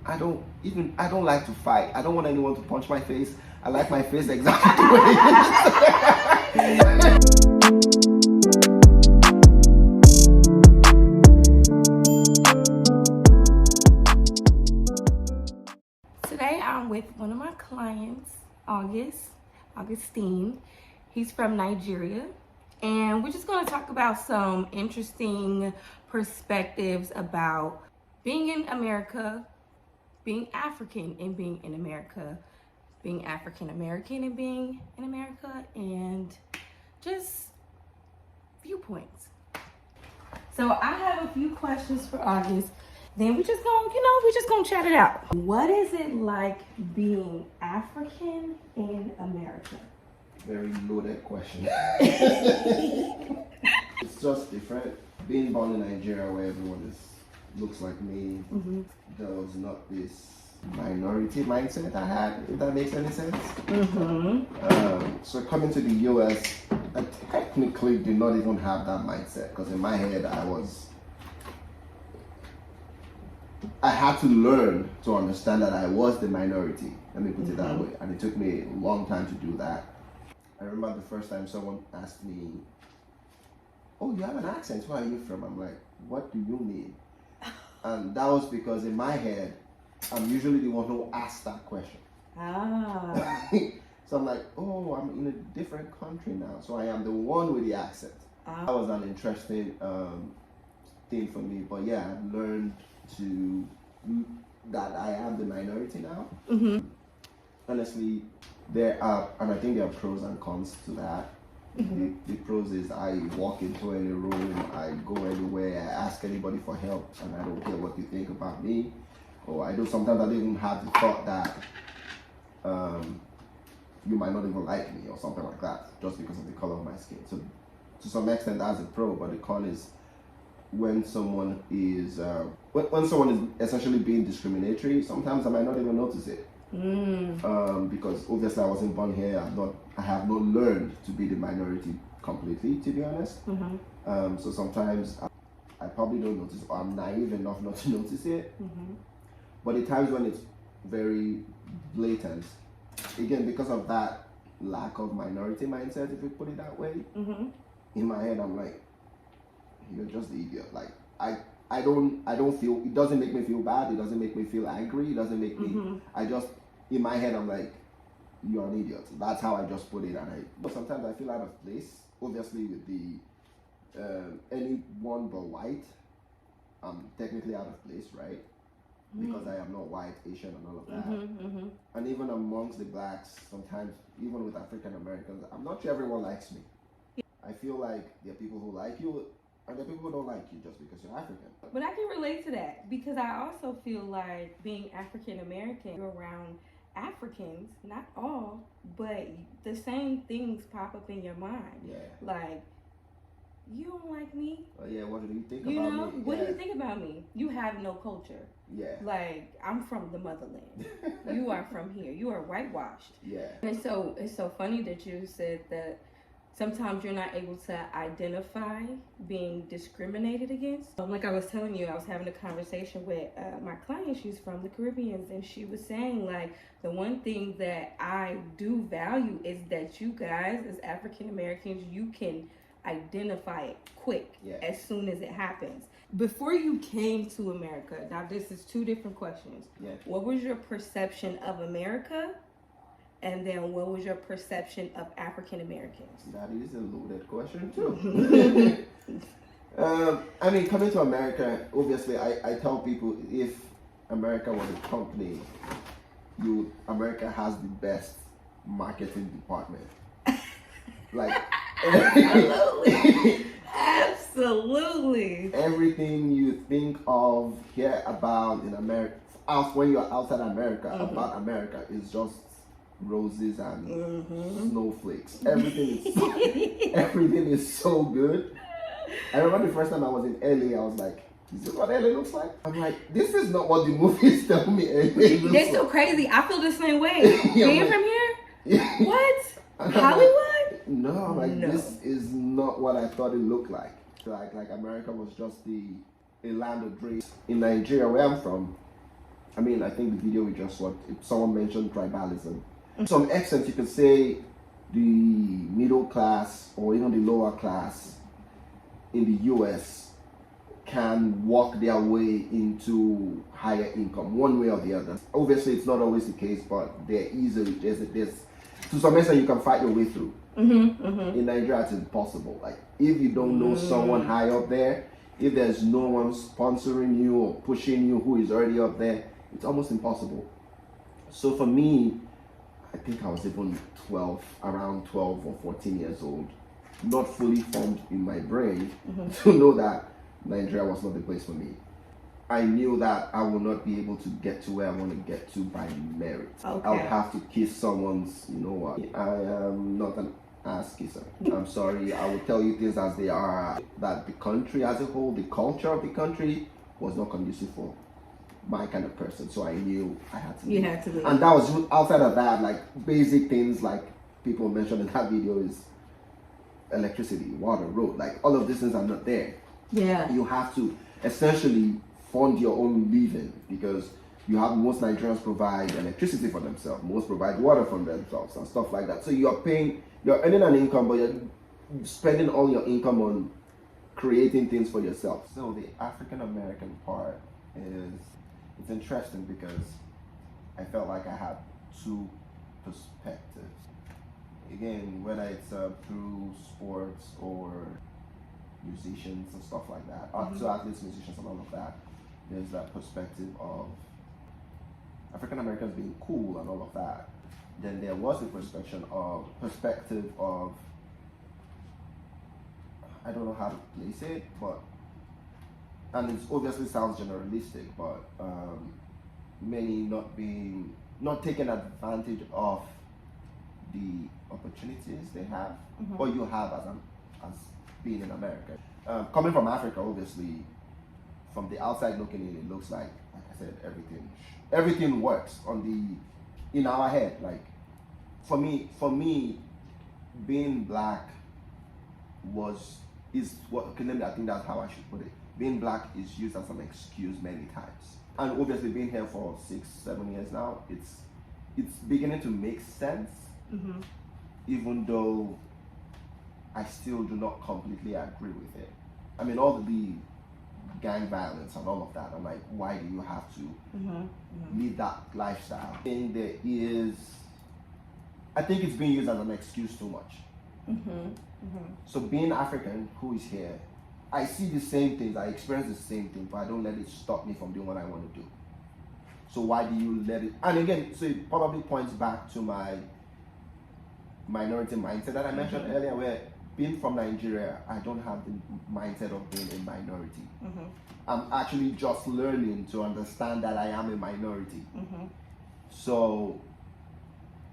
I don't like to fight. I don't want anyone to punch my face. I like my face exactly the way it is. Today I'm with one of my clients, Augustine. He's from Nigeria, and we're just going to talk about some interesting perspectives about being in America, being African and being in America, being African American and being in America, and just viewpoints. So I have a few questions for August. Then we're just gonna chat it out. What is it like being African in America? Very loaded question. It's just different. Being born in Nigeria, where everyone looks like me, there was not this minority mindset I had, if that makes any sense. So coming to the US, I technically did not even have that mindset, because in my head I had to learn to understand that I was the minority. Let me put it that way. And it took me a long time to do that. I remember the first time someone asked me, "Oh, you have an accent, where are you from?" I'm like, "What do you mean?" And that was because in my head, I'm usually the one who asks that question. So I'm like, "Oh, I'm in a different country now, so I am the one with the accent." That was an interesting thing for me. But yeah, I've learned that I am the minority now. Honestly, there are, and I think there are pros and cons to that. The pros is I walk into any room, I go anywhere, I ask anybody for help, and I don't care what you think about me. Or I do sometimes I don't even have the thought that you might not even like me or something like that, just because of the color of my skin. So to some extent that's a pro, but the con is when someone is essentially being discriminatory, sometimes I might not even notice it. Because obviously I wasn't born here. I have not learned to be the minority completely, to be honest. So sometimes I probably don't notice, or I'm naive enough not to notice it. But the times when it's very blatant, again, because of that lack of minority mindset, if you put it that way, in my head I'm like, you're just the idiot. Like I don't feel, it doesn't make me feel bad, it doesn't make me feel angry, it doesn't make me, I just, in my head I'm like, you're an idiot. That's how I just put it. But sometimes I feel out of place, obviously with the anyone but white, I'm technically out of place, right? Because I am not white, Asian and all of that. And even amongst the blacks, sometimes even with African Americans, I'm not sure everyone likes me. I feel like there are people who like you, and there are people who don't like you just because you're African. But I can relate to that, because I also feel like being African American, you're around Africans, not all, but the same things pop up in your mind. Yeah. Like, you don't like me? Oh yeah, what do you think You about know, me? what do you think about me? You have no culture. Yeah. Like, I'm from the motherland. You are from here. You are whitewashed. Yeah. And so it's so funny that you said that sometimes you're not able to identify being discriminated against. Like I was telling you, I was having a conversation with my client. She's from the Caribbean, and she was saying, like, the one thing that I do value is that you guys, as African Americans, you can identify it quick as soon as it happens. Before you came to America, now this is two different questions. Yeah. What was your perception of America? And then what was your perception of African Americans? That is a loaded question too. I mean, coming to America, obviously I tell people, if America was a company, America has the best marketing department. Like Absolutely. Everything you think of, hear about in America, when you're outside America, about America is just roses and snowflakes. Everything is so good. I remember the first time I was in LA, I was like, is this what LA looks like? I'm like, this is not what the movies tell me LA looks They're so like. crazy. I feel the same way. Being from here? What? Hollywood? No, I'm like, this is not what I thought it looked like. Like America was just a land of dreams. In Nigeria, where I'm from, I mean, I think the video we just watched, someone mentioned tribalism. To some extent, you could say the middle class or even the lower class in the US can walk their way into higher income one way or the other. Obviously, it's not always the case, but there's to some extent you can fight your way through. In Nigeria, it's impossible. Like, if you don't know someone high up there, if there's no one sponsoring you or pushing you who is already up there, it's almost impossible. So for me, I think I was even around 12 or 14 years old, not fully formed in my brain to know that Nigeria was not the place for me. I knew that I would not be able to get to where I want to get to by merit. Okay. I would have to kiss someone's, you know what? I am not an ass kisser. I'm sorry, I will tell you things as they are. That the country as a whole, the culture of the country was not conducive for my kind of person. So I knew I had to leave. You had to leave. And that was outside of that, like basic things like people mentioned in that video is electricity, water, road. Like all of these things are not there. Yeah. You have to essentially fund your own living because you have most Nigerians provide electricity for themselves, most provide water for themselves and stuff like that. So you're earning an income, but you're spending all your income on creating things for yourself. So the African American part it's interesting because I felt like I had two perspectives. Again, whether it's through sports or musicians and stuff like that, so athletes, musicians, and all of that, there's that perspective of African Americans being cool and all of that. Then there was the perspective of I don't know how to place it, but and it obviously sounds generalistic, but many not taking advantage of the opportunities they have or you have as being in America. Coming from Africa, obviously, from the outside looking in, it looks like I said, everything works in our head. Like for me, being black I think that's how I should put it. Being black is used as an excuse many times, and obviously being here for 6-7 years now, it's beginning to make sense. Even though I still do not completely agree with it. I mean, all the gang violence and all of that, I'm like, why do you have to live that lifestyle? And I think it's being used as an excuse too much. So being African who is here, I see the same things, I experience the same thing, but I don't let it stop me from doing what I want to do. So why do you let it? And again, so it probably points back to my minority mindset that I mentioned earlier, where being from Nigeria, I don't have the mindset of being a minority. I'm actually just learning to understand that I am a minority. So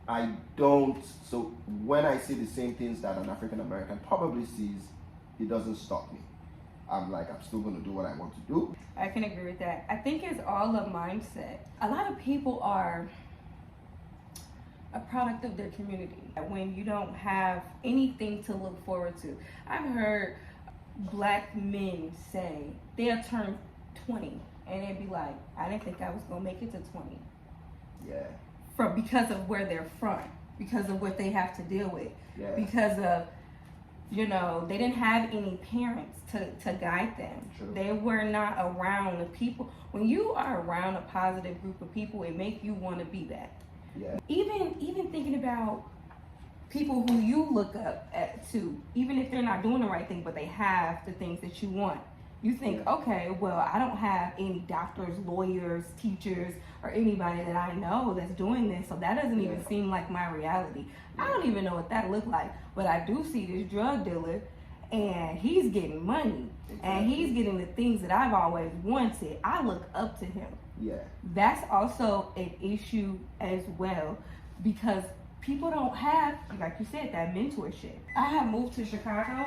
when I see the same things that an African American probably sees, it doesn't stop me. I'm still going to do what I want to do. I can agree with that. I think it's all a mindset. A lot of people are a product of their community. When you don't have anything to look forward to. I've heard black men say they'll turn 20 and they'd be like, I didn't think I was going to make it to 20. Yeah. Because of where they're from, because of what they have to deal with, because of, they didn't have any parents to guide them. True. They were not around the people. When you are around a positive group of people, it makes you want to be that. Yeah. Even thinking about people who you look up to, even if they're not doing the right thing, but they have the things that you want. You think, okay, well, I don't have any doctors, lawyers, teachers, or anybody that I know that's doing this, so that doesn't even seem like my reality. I don't even know what that looked like, but I do see this drug dealer, and he's getting money, and he's getting the things that I've always wanted. I look up to him. Yeah. That's also an issue as well, because people don't have, like you said, that mentorship. I have moved to Chicago,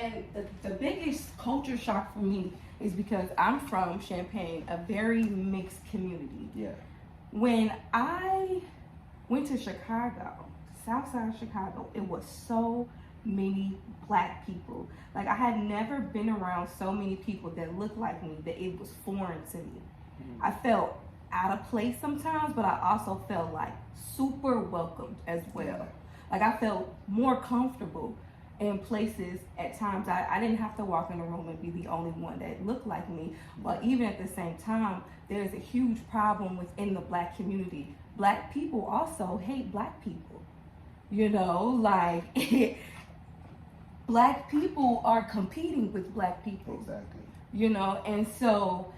and the biggest culture shock for me is because I'm from Champaign, a very mixed community. Yeah. When I went to Chicago, Southside Chicago, it was so many black people. Like, I had never been around so many people that looked like me that it was foreign to me. I felt out of place sometimes, but I also felt like super welcomed as well. Yeah. Like I felt more comfortable in places at times. I didn't have to walk in a room and be the only one that looked like me. But even at the same time, there's a huge problem within the black community. Black people also hate black people. You know, like black people are competing with black people. Exactly. You know, and so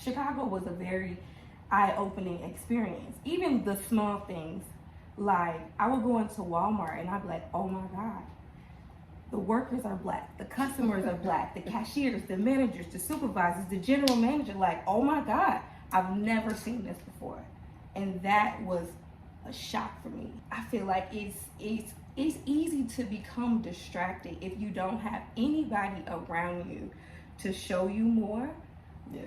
Chicago was a very eye-opening experience. Even the small things, like I would go into Walmart and I'd be like, oh my God, the workers are black, the customers are black, the cashiers, the managers, the supervisors, the general manager, like, oh my God, I've never seen this before. And that was a shock for me. I feel like it's easy to become distracted if you don't have anybody around you to show you more. Yeah.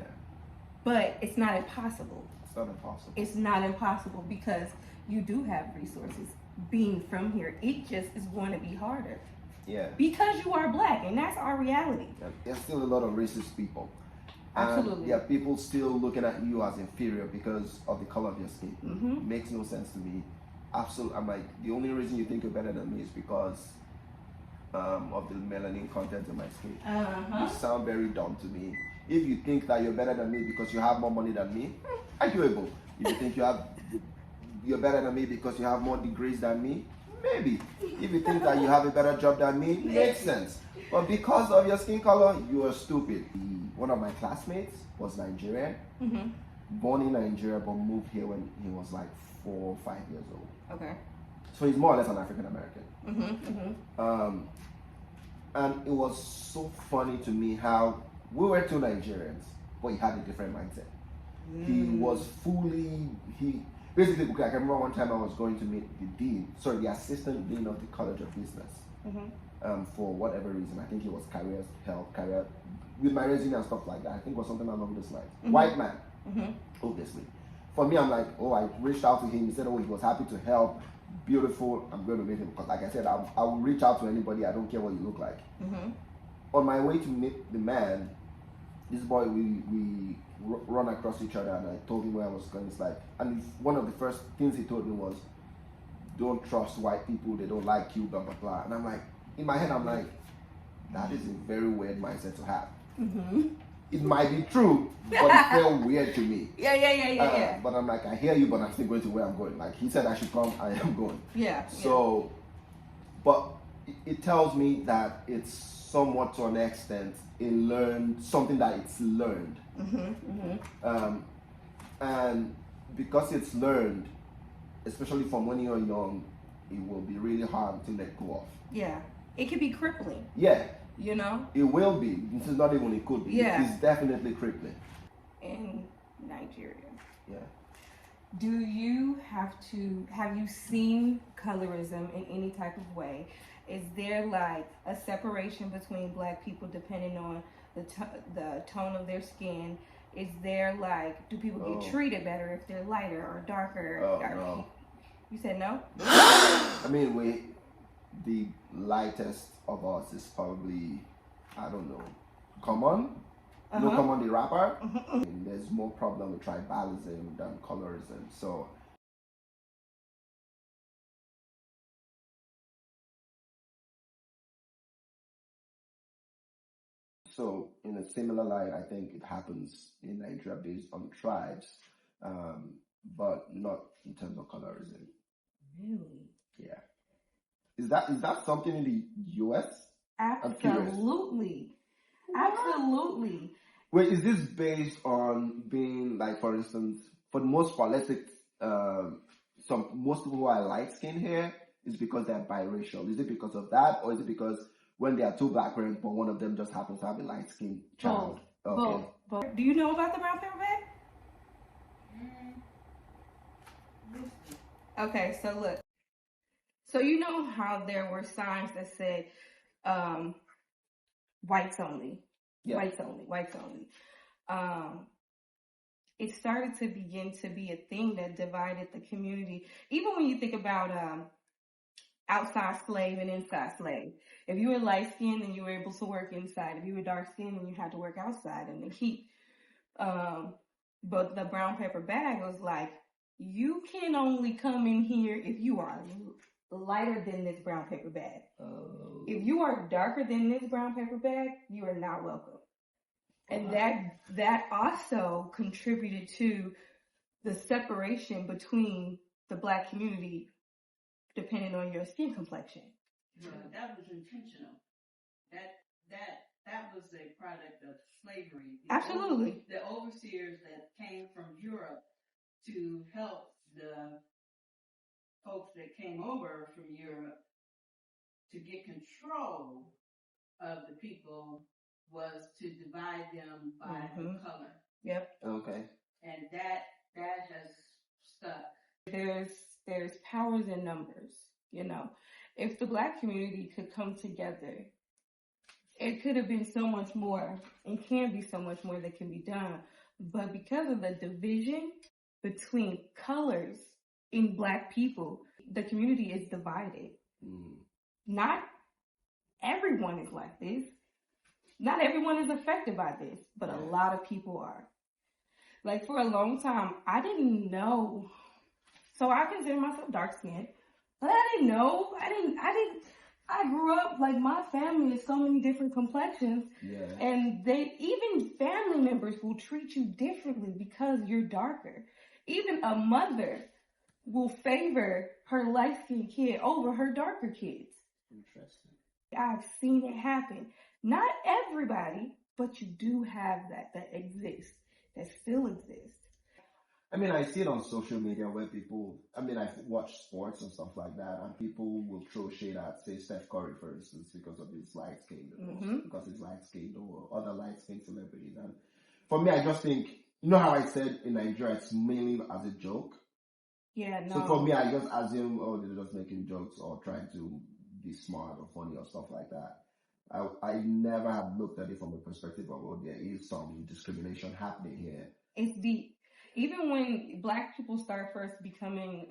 But it's not impossible. It's not impossible. It's not impossible because you do have resources. Being from here, it just is going to be harder. Yeah. Because you are black, and that's our reality. There's still a lot of racist people. Absolutely. Yeah, people still looking at you as inferior because of the color of your skin. Mm-hmm. Makes no sense to me. Absolutely. I'm like, the only reason you think you're better than me is because of the melanin content in my skin. Uh-huh. You sound very dumb to me. If you think that you're better than me because you have more money than me, arguable. If you think you're better than me because you have more degrees than me, maybe. If you think that you have a better job than me, makes sense. But because of your skin color, you are stupid. One of my classmates was Nigerian, Mm-hmm. born in Nigeria, but moved here when he was like 4 or 5 years old. Okay. So he's more or less an African American. Mm-hmm. Mm-hmm. And it was so funny to me how we were two Nigerians, but he had a different mindset. He was basically, okay, I can remember one time I was going to meet the assistant dean of the College of Business. Mm-hmm. For whatever reason. I think it was career with my resume and stuff like that. I think it was something along those lines. Mm-hmm. White man, Mm-hmm. obviously. For me, I'm like, I reached out to him. He said, he was happy to help. Beautiful. I'm going to meet him because, like I said, I will reach out to anybody. I don't care what you look like. Mm-hmm. On my way to meet the man, this boy, we run across each other, and I told him where I was going. It's like, and one of the first things he told me was, "Don't trust white people. They don't like you." Blah blah blah. And I'm like, in my head, I'm like, that is a very weird mindset to have. Mm-hmm. It might be true, but it felt weird to me. Yeah. But I'm like, I hear you, but I'm still going to where I'm going. Like he said I should come, I am going. Yeah. So, but it tells me that it's somewhat to an extent something that it's learned. Mm-hmm. Mm-hmm. And because it's learned, especially from when you're young, it will be really hard to let go of. Yeah. It can be crippling. Yeah. You know? It will be. This is not even it could be. Yeah. It's definitely crippling. In Nigeria. Yeah. Have you seen colorism in any type of way? Is there like a separation between black people depending on the tone of their skin? Is there like, do people get treated better if they're lighter or darker? No. You said no? I mean, the lightest of us is probably, I don't know, Common. Uh-huh. No, Common the rapper. And there's more problem with tribalism than colorism. So in a similar light, I think it happens in Nigeria based on tribes, but not in terms of colorism. Really? Yeah. Is that something in the US? Absolutely. Absolutely. Wait, is this based on being like, for instance, for the most part, let's say most people who are light skinned here is because they're biracial. Is it because of that, or is it because when there are two black parents, but one of them just happens to have a light skinned child? Okay. Both. Do you know about the brown paper bag? Okay, so look. So you know how there were signs that said whites only. Yeah. Whites only. It started to begin to be a thing that divided the community. Even when you think about outside slave and inside slave. If you were light skinned, then you were able to work inside. If you were dark skinned, then you had to work outside in the heat. But the brown paper bag was like, you can only come in here if you are lighter than this brown paper bag. Oh. If you are darker than this brown paper bag, you are not welcome. And that also contributed to the separation between the Black community depending on your skin complexion. Yeah, that was intentional. That was a product of slavery. Absolutely. The overseers that came from Europe to help the folks that came over from Europe to get control of the people was to divide them by the color. Yep. Okay. And that has stuck. There's powers in numbers, you know. If the Black community could come together, it could have been so much more and can be so much more that can be done. But because of the division between colors in Black people, the community is divided. Not everyone is like this. Not everyone is affected by this, but a lot of people are. Like for a long time, I didn't know. So I consider myself dark skinned, but I didn't know. I grew up, like, my family is so many different complexions. Yeah. And even family members will treat you differently because you're darker. Even a mother will favor her light-skinned kid over her darker kids. Interesting. I've seen it happen. Not everybody, but you do have that exists, that still exists. I mean, I see it on social media where people, I watch sports and stuff like that, and people will throw shade at, say, Steph Curry, for instance, because of his light skin, because he's light skinned, or other light skinned celebrities. And for me, I just think, you know how I said in Nigeria, it's mainly as a joke? Yeah, no. So for me, I just assume, they're just making jokes or trying to be smart or funny or stuff like that. I never have looked at it from a perspective of, there is some discrimination happening here. It's deep. Even when Black people start first becoming,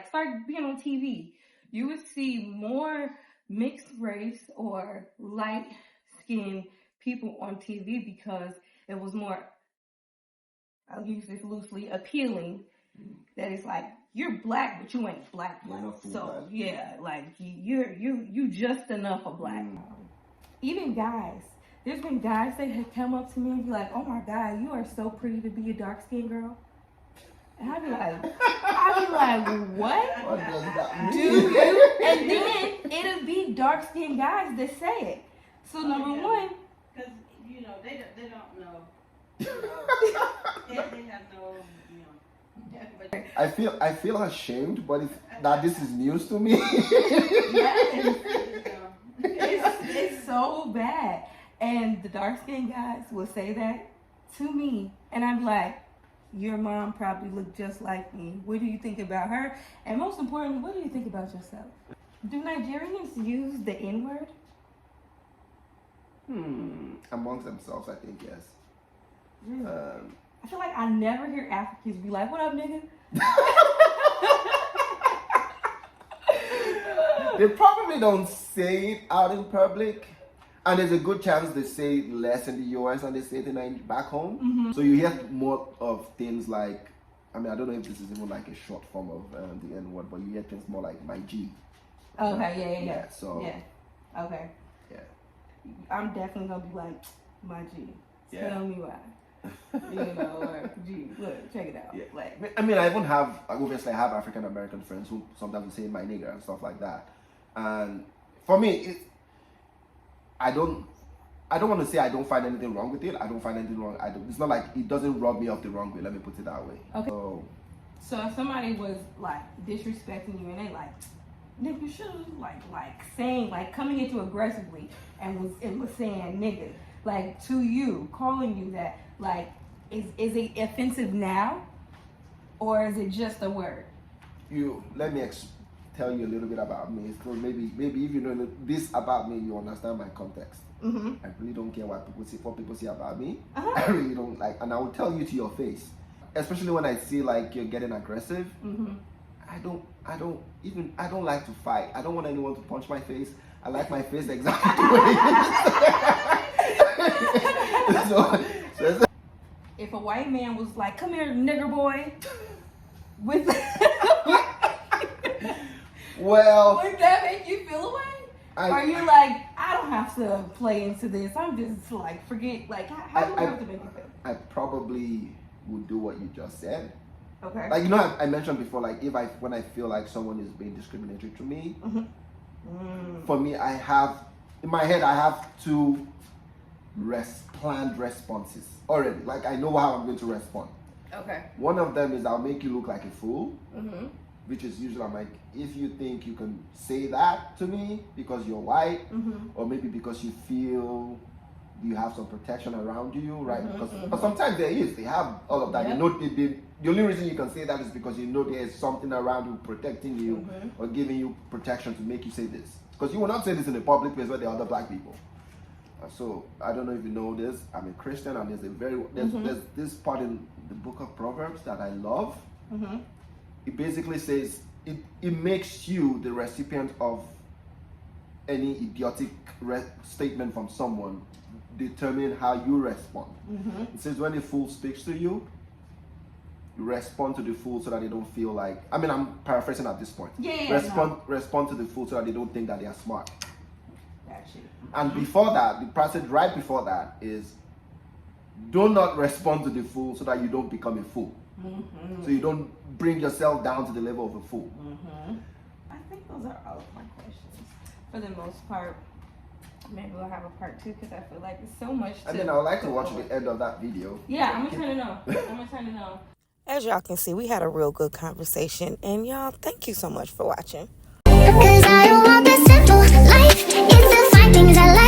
start being on TV, you would see more mixed race or light skinned people on TV because it was more, I'll use this loosely, appealing. That it's like, you're Black, but you ain't Black. So, yeah, like, you just enough of Black. Even guys. There's been guys that have come up to me and be like, oh my God, you are so pretty to be a dark-skinned girl. And I'd be like, what? What does that Do mean? you? And then it'll be dark-skinned guys that say it. So number one. Because, they don't know. They have no, I feel ashamed, but that this is news to me. It's so bad. And the dark-skinned guys will say that to me. And I'm like, your mom probably looked just like me. What do you think about her? And most importantly, what do you think about yourself? Do Nigerians use the N-word? Amongst themselves, I think, yes. Really? I feel like I never hear Africans be like, what up, nigga? They probably don't say it out in public. And there's a good chance they say it less in the US than they say it back home. So you hear more of things like, I don't know if this is even like a short form of the N-word, but you hear things more like my G. Okay, yeah. So, yeah. Okay. Yeah. I'm definitely gonna be like, my G. Yeah. Tell me why. Or G, look, check it out. Yeah. Like, I even have, obviously I have African American friends who sometimes will say my nigger and stuff like that. And for me, I don't want to say I don't find anything wrong with it. I don't find anything wrong. It's not like it doesn't rub me off the wrong way. Let me put it that way. Okay. So if somebody was like disrespecting you and they like, nigga, you should like saying, like coming at you aggressively and was saying nigga, like to you, calling you that, like, is it offensive now, or is it just a word? Let me tell you a little bit about me. So maybe if you know this about me, you understand my context. I really don't care what people say about me. I really don't like, and I will tell you to your face, especially when I see like you're getting aggressive. I don't like to fight. I don't want anyone to punch my face. I like my face exactly the way it is. if a white man was like, "Come here, nigger boy," with Well, would that make you feel away? Or you're like, I don't have to play into this. I'm just like, forget. Like, how do you have to make you feel? I probably would do what you just said. Okay. Like, I mentioned before, like, when I feel like someone is being discriminatory to me, for me, in my head, I have two planned responses already. Like, I know how I'm going to respond. Okay. One of them is I'll make you look like a fool, which is usually, I'm like, if you think you can say that to me because you're white, or maybe because you feel you have some protection around you, right? Because sometimes they have all of that. Yep. You know, the only reason you can say that is because you know there's something around you protecting you or giving you protection to make you say this. Because you will not say this in a public place where there are other black people. So I don't know if you know this. I'm a Christian, and there's this part in the book of Proverbs that I love. It basically says it makes you the recipient of any idiotic statement from someone. Determine how you respond. It says when a fool speaks to you, respond to the fool so that they don't feel like. I mean, I'm paraphrasing at this point. Respond to the fool so that they don't think that they are smart. Gotcha. And before that, the passage right before that is, do not respond to the fool so that you don't become a fool. So you don't bring yourself down to the level of a fool. I think those are all of my questions for the most part. Maybe we'll have a part 2 because I feel like there's so much. I mean, I would like to watch the end of that video. Yeah, I'm gonna turn it on. As y'all can see, we had a real good conversation, and y'all, thank you so much for watching. Cause I don't want the simple life. It's the fine things I like.